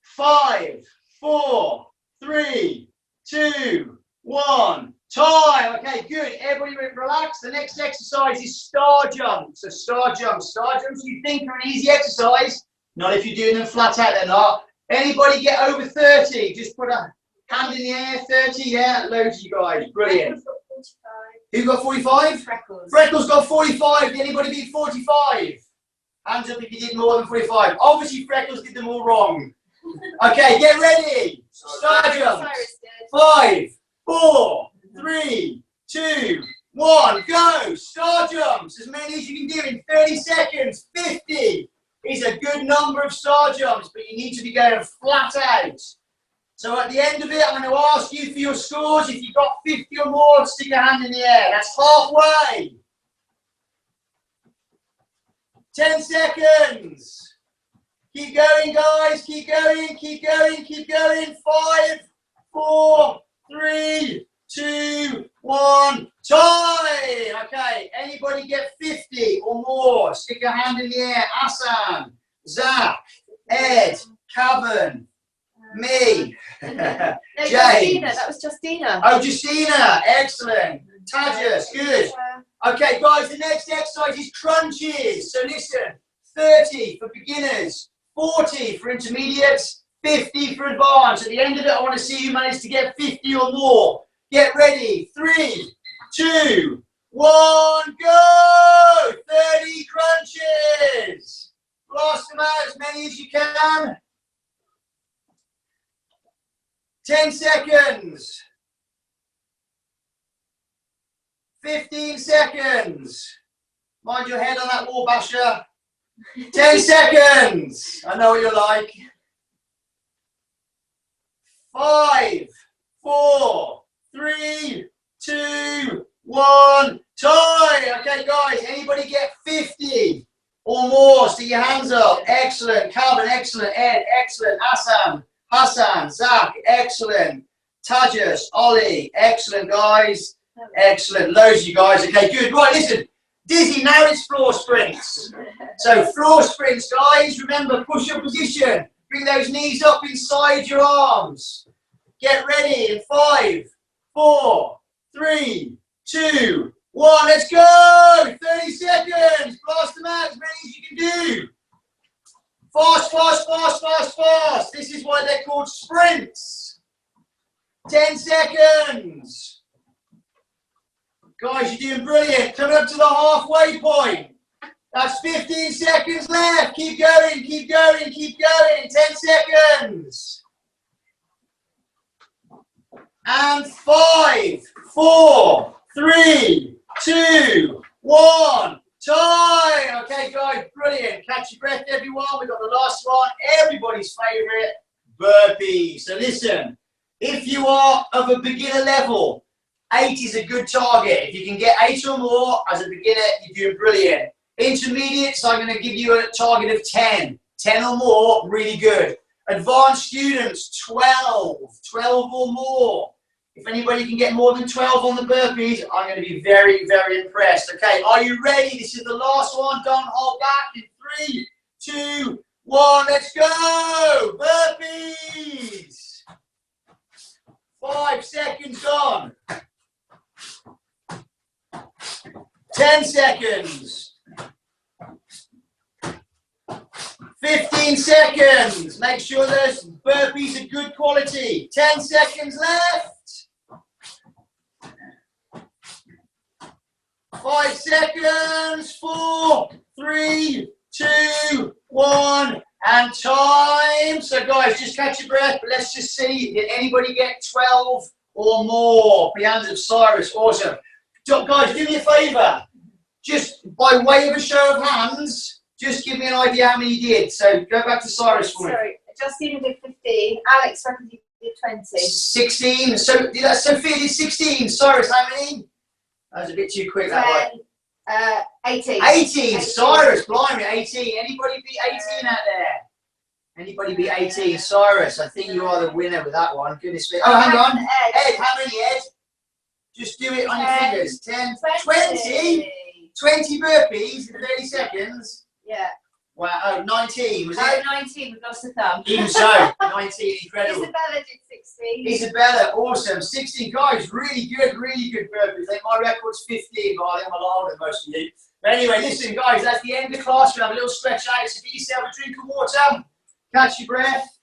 5, 4, 3, 2, 1. Time. Okay, good. Everybody relax. The next exercise is star jumps. So star jumps. Star jumps you think are an easy exercise. Not if you're doing them flat out, they're not. Anybody get over 30? Just put a hand in the air. 30, yeah. Loads of you guys. Brilliant. Who got 45? Freckles. Freckles got 45. Did anybody beat 45? Hands up if you did more than 45. Obviously, Freckles did them all wrong. Okay, get ready. Star jumps. 5, 4, 3, 2, 1, go. Star jumps. As many as you can do in 30 seconds. 50 is a good number of star jumps, but you need to be going flat out. So at the end of it, I'm going to ask you for your scores. If you've got 50 or more, stick a hand in the air. That's halfway. 10 seconds. Keep going, guys. Keep going, keep going, keep going. 5, 4, 3, 2, 1. Time. Okay, anybody get 50 or more? Stick a hand in the air. Hassan, Zach, Ed, Cavan, me, No, James. Justina, that was Justina. Oh, Justina, excellent. Tajas, good. Okay, guys, the next exercise is crunches. So listen, 30 for beginners, 40 for intermediates, 50 for advanced. At the end of it, I want to see you manage to get 50 or more. Get ready. 3, 2, 1, go! 30 crunches. Blast them out as many as you can. 10 seconds. 15 seconds. Mind your head on that wall, Basher. 10 seconds. I know what you're like. 5, 4, 3, 2, 1. Time. Okay, guys, anybody get 50 or more? Stick your hands up. Excellent. Calvin, excellent. Ed, excellent. Hassan, Zach, excellent. Tajas, Ollie, excellent, guys. Excellent. Loads of you guys. Okay, good. Right, listen. Dizzy, now it's floor sprints. So floor sprints, guys. Remember, push your position. Bring those knees up inside your arms. Get ready in 5, 4, 3, 2, 1. Let's go. 30 seconds. Blast them out as many as you can do. Fast, fast, fast, fast, fast. This is why they're called sprints. 10 seconds. Guys, you're doing brilliant. Coming up to the halfway point. That's 15 seconds left. Keep going, keep going, keep going. 10 seconds. And 5, 4, 3, 2, 1. Time. Okay, guys, brilliant. Catch your breath, everyone. We've got the last one. Everybody's favourite, burpees. So listen, if you are of a beginner level, 8 is a good target. If you can get 8 or more as a beginner, you're doing brilliant. Intermediates, I'm going to give you a target of 10. 10 or more, really good. Advanced students, 12 or more. If anybody can get more than 12 on the burpees, I'm going to be very, very impressed. Okay, are you ready? This is the last one. Don't hold back. In 3, 2, 1, let's go. Burpees. 5 seconds on. 10 seconds. 15 seconds. Make sure those burpees are good quality. 10 seconds left. 5 seconds. 4, 3, 2, 1, and time. So guys, just catch your breath, but let's just see, did anybody get 12 or more? The hands of Cyrus, awesome. Guys, do me a favour, just by way of a show of hands, just give me an idea how many you did. So go back to Cyrus for me. Sorry, Justina did 15, Alex reckons he did 20. 16, so Sophia did 16, Cyrus how many? That was a bit too quick, that one. 18. 18, Cyrus, blimey, 18. Anybody beat 18 out there? Anybody beat 18? Cyrus, I think you are the winner with that one. Goodness me. Oh, hang on. Ed, how many, Ed? Just do it on your fingers. 10, 20? 20 burpees in 30 seconds? Yeah. Wow, oh, 19, was it? Oh, 19, we've lost a thumb. Even so, 19, incredible. Isabella did 16. Isabella, awesome. 16 guys, really good burpees. I think my record's 15, but I think I'm a lot older than most of you. But anyway, listen, guys, that's the end of the class. We have a little stretch out, so get yourself a drink of water, catch your breath,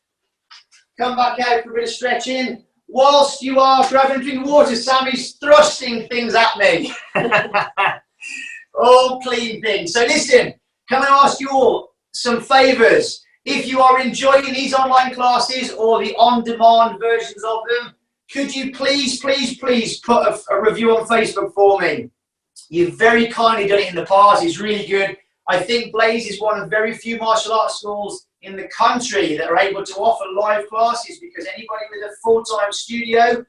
come back out for a bit of stretching. Whilst you are grabbing a drink of water, Sammy's thrusting things at me. All clean things. So listen, can I ask you all some favours? If you are enjoying these online classes or the on-demand versions of them, could you please put a review on Facebook for me? You've very kindly done it in the past. It's really good. I think Blaze is one of very few martial arts schools in the country that are able to offer live classes, because anybody with a full-time studio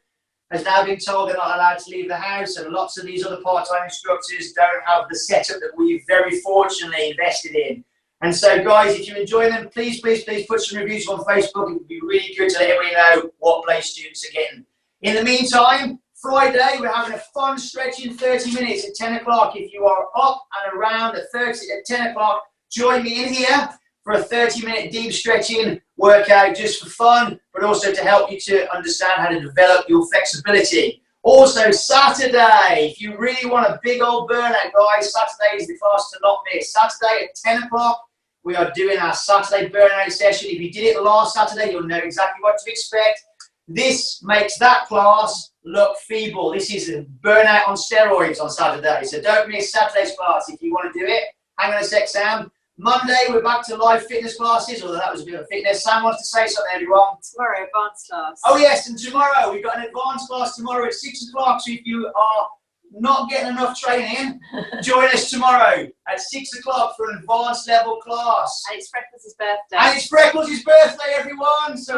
has now been told they're not allowed to leave the house, and lots of these other part-time instructors don't have the setup that we've very fortunately invested in. And so, guys, if you enjoy them, please put some reviews on Facebook. It would be really good to let everybody know what Blaze students are getting. In the meantime, Friday, we're having a fun stretching 30 minutes at 10 o'clock. If you are up and around at 10 o'clock, join me in here for a 30-minute deep stretching workout, just for fun, but also to help you to understand how to develop your flexibility. Also, Saturday, if you really want a big old burnout, guys, Saturday is the class to not miss. Saturday at 10 o'clock, we are doing our Saturday burnout session. If you did it last Saturday, you'll know exactly what to expect. This makes that class look feeble. This is a burnout on steroids on Saturday. So don't miss Saturday's class if you want to do it. Hang on a sec, Sam. Monday, we're back to live fitness classes, although that was a bit of fitness. Sam wants to say something, everyone. Tomorrow, advanced class. Oh, yes, and tomorrow, we've got an advanced class tomorrow at 6 o'clock. So if you are not getting enough training, join us tomorrow at 6 o'clock for an advanced level class. And it's Freckles' birthday. And it's Freckles' birthday, everyone. So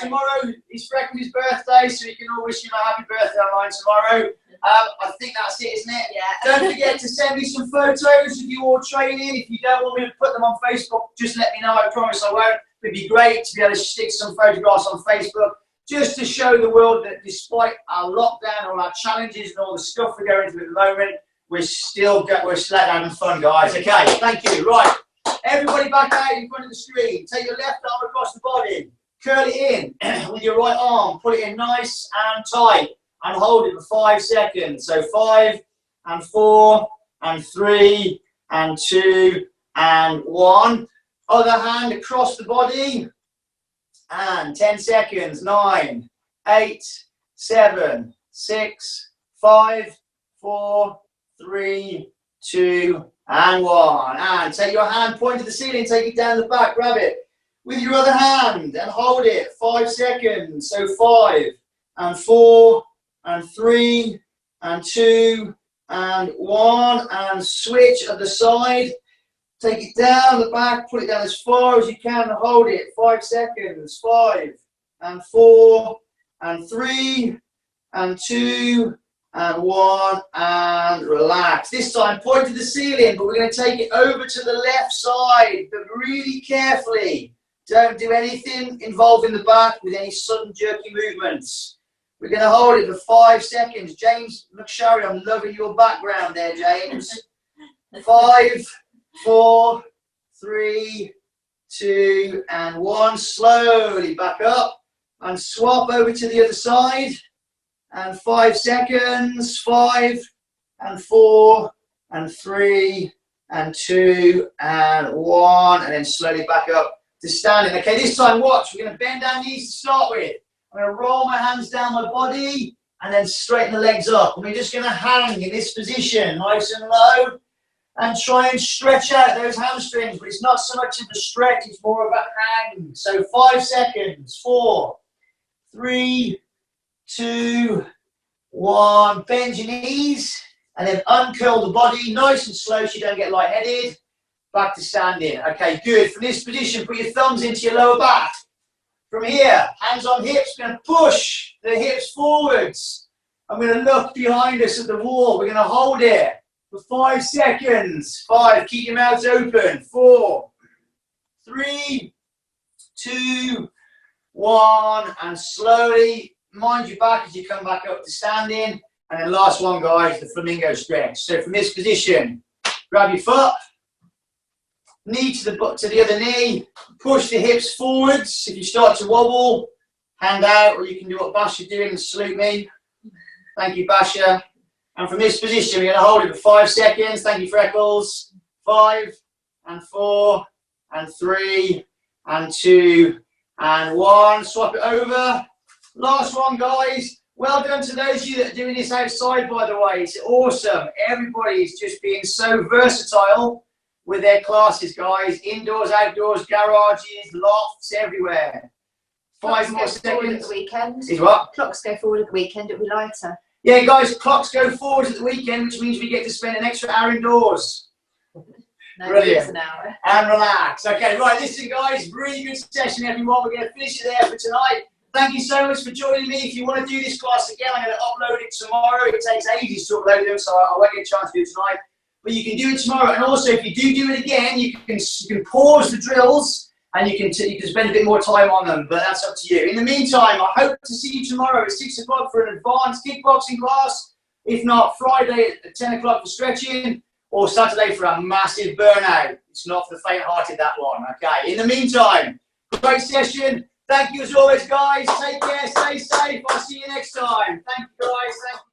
Tomorrow. Is Freckles' birthday, so you can all wish him a happy birthday online tomorrow. I think that's it, isn't it? Yeah. Don't forget to send me some photos of you all training. If you don't want me to put them on Facebook, just let me know. I promise I won't. It'd be great to be able to stick some photographs on Facebook, just to show the world that despite our lockdown, all our challenges and all the stuff we're going through at the moment, we're still having fun, guys. Okay, thank you. Right, everybody back out in front of the screen. Take your left arm across the body. Curl it in with your right arm. Put it in nice and tight. And hold it for 5 seconds. So 5 and 4 and 3 and 2 and 1. Other hand across the body. And 10 seconds. 9, 8, 7, 6, 5, 4, 3, 2 and 1. And take your hand, point to the ceiling, take it down the back, grab it with your other hand and hold it 5 seconds. So 5 and 4 and 3 and 2 and 1, and switch at the side. Take it down the back, put it down as far as you can and hold it 5 seconds. 5 and 4 and 3 and 2 and 1, and relax. This time point to the ceiling, but we're going to take it over to the left side, but really carefully. Don't do anything involving the back with any sudden jerky movements. We're going to hold it for 5 seconds. James McSherry, I'm loving your background there, James. 5, 4, 3, 2, and 1. Slowly back up and swap over to the other side. And 5 seconds. 5 and 4 and 3 and 2 and 1. And then slowly back up to standing. Okay, this time watch. We're going to bend our knees to start with. I'm going to roll my hands down my body and then straighten the legs up. And we're just going to hang in this position, nice and low, and try and stretch out those hamstrings. But it's not so much of a stretch, it's more of a hang. So 5 seconds. 4, 3, 2, 1. Bend your knees and then uncurl the body nice and slow so you don't get lightheaded. Back to standing. Okay, good. From this position, put your thumbs into your lower back. From here, hands on hips, we're going to push the hips forwards. I'm going to look behind us at the wall. We're going to hold it for 5 seconds. 5, keep your mouth open. 4, 3, 2, 1, and slowly mind your back as you come back up to standing. And then last one, guys, the flamingo stretch. So from this position, grab your foot, knee to the other knee, push the hips forwards. If you start to wobble, hand out, or you can do what Basha's doing and salute me. Thank you, Basha. And from this position, we're going to hold it for 5 seconds. Thank you, Freckles. 5 and 4 and 3 and 2 and 1. Swap it over. Last one, guys. Well done to those of you that are doing this outside, by the way. It's awesome. Everybody is just being so versatile with their classes, guys. Indoors, outdoors, garages, lofts, everywhere. 5 more Clocks go forward at seconds. the weekend. Is what? Clocks go forward at the weekend, it'll be lighter. Yeah, guys, clocks go forward at the weekend, which means we get to spend an extra hour indoors. No, Brilliant. it's an hour. And relax. Okay, right, listen, guys, really good session, everyone. We're going to finish it there for tonight. Thank you so much for joining me. If you want to do this class again, I'm going to upload it tomorrow. It takes ages to upload them, so I won't get a chance to do it tonight. But you can do it tomorrow. And also, if you do it again, you can pause the drills and you can spend a bit more time on them. But that's up to you. In the meantime, I hope to see you tomorrow at 6 o'clock for an advanced kickboxing class. If not, Friday at 10 o'clock for stretching, or Saturday for a massive burnout. It's not for the faint-hearted, that one. Okay. In the meantime, great session. Thank you as always, guys. Take care. Stay safe. I'll see you next time. Thank you, guys. Thank you.